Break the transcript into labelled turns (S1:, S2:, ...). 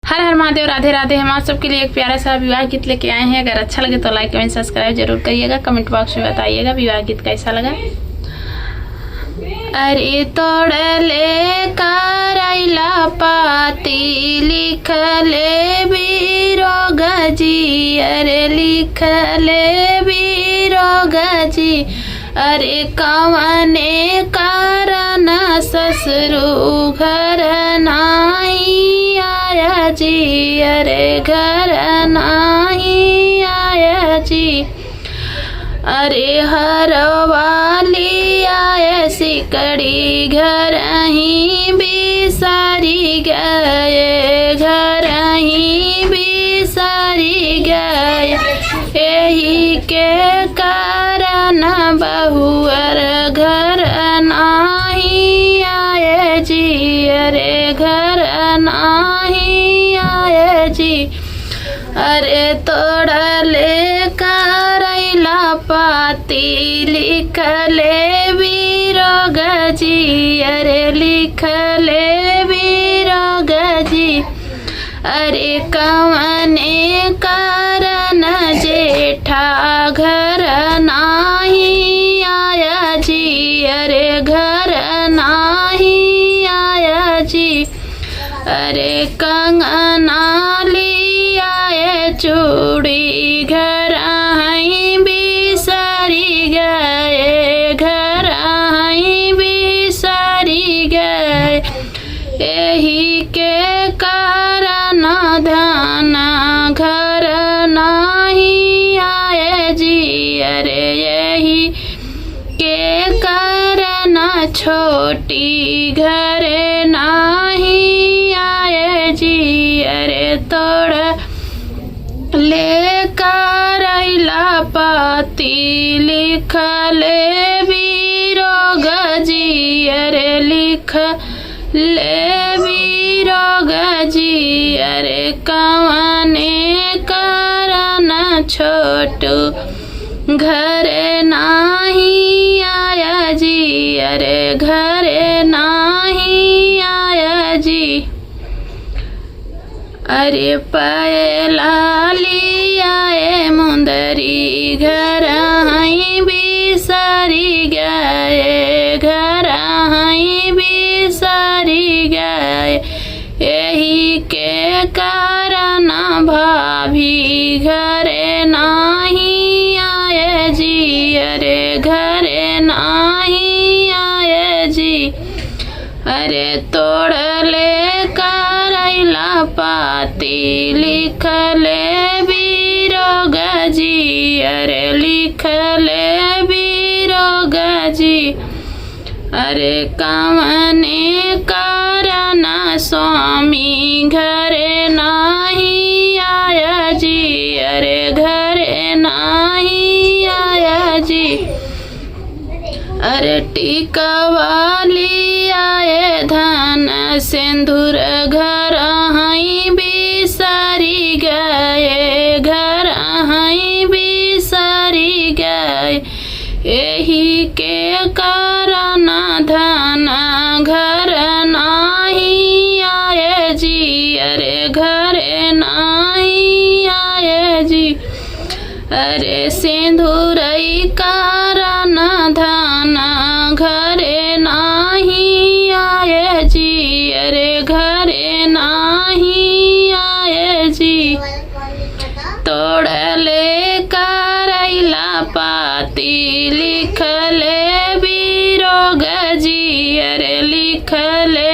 S1: हर हर महादेव, राधे राधे। हम आप सबके लिए एक प्यारा सा विवाह गीत लेके आए हैं। अगर अच्छा लगे तो लाइक कमेंट सब्सक्राइब जरूर करिएगा। कमेंट बॉक्स में बताइएगा विवाह गीत कैसा लगा। अरे तोड़ले करैला पाती लिखले बीरोगजी, अरे लिखले बीरोगजी। अरे कवने कारण ससुरु घर नाही आया जी, अरे घर नाही आया जी। अरे हरवाली आए सिकड़ी घर ही बिसारी गए, घर ही बिसारी गए। यही के कारण बहुअर घर नाही आए जी, अरे घर नाही आए जी। अरे तोड़ले करैला पाती लिखले बीरोगजी, अरे लिखले बीरोगजी। अरे कवने कारण जेठा घर नाही आया जी, अरे घर नाही आया जी। अरे कंगना लियाए चूड़ी घर ही बिसारी गए, घर ही बिसारी गए। यही के कारण धन घर नहीं आए जी, अरे यही के कारण छोटी घर नहीं आए जी। अरे तोड़ ले करैला पाती लिखले बीरोगजी, अरे लिख ले बीरोगजी। अरे कवने कारण छोटू घर नाही आया जी, अरे घर नाही आया जी। अरे पहला लियाए मुंदरी घर ही बिसारी गए, घर ही बिसारी गए। यही के कारण भाभी घर नाही आए जी, अरे घर नाही आए जी। अरे तोड़ले करैला पाती लिखले बीरोगजी, अरे लिखले बीरोगजी। अरे कवने कारण स्वामी घर नाही आया जी, अरे घर नाही आया जी। अरे टिकवा लियाए धन सिंदूर घर ही बिसारी गए, घर ही बिसारी गए। यही के कारण धन घर नाही आए जी, अरे घर नाही आए जी। अरे सिंदूरई कारण धन घर नाही आए जी, अरे घर नाही आए जी। तोड़ले करैला पाती लिखले बीरोगजी, अरे लिखले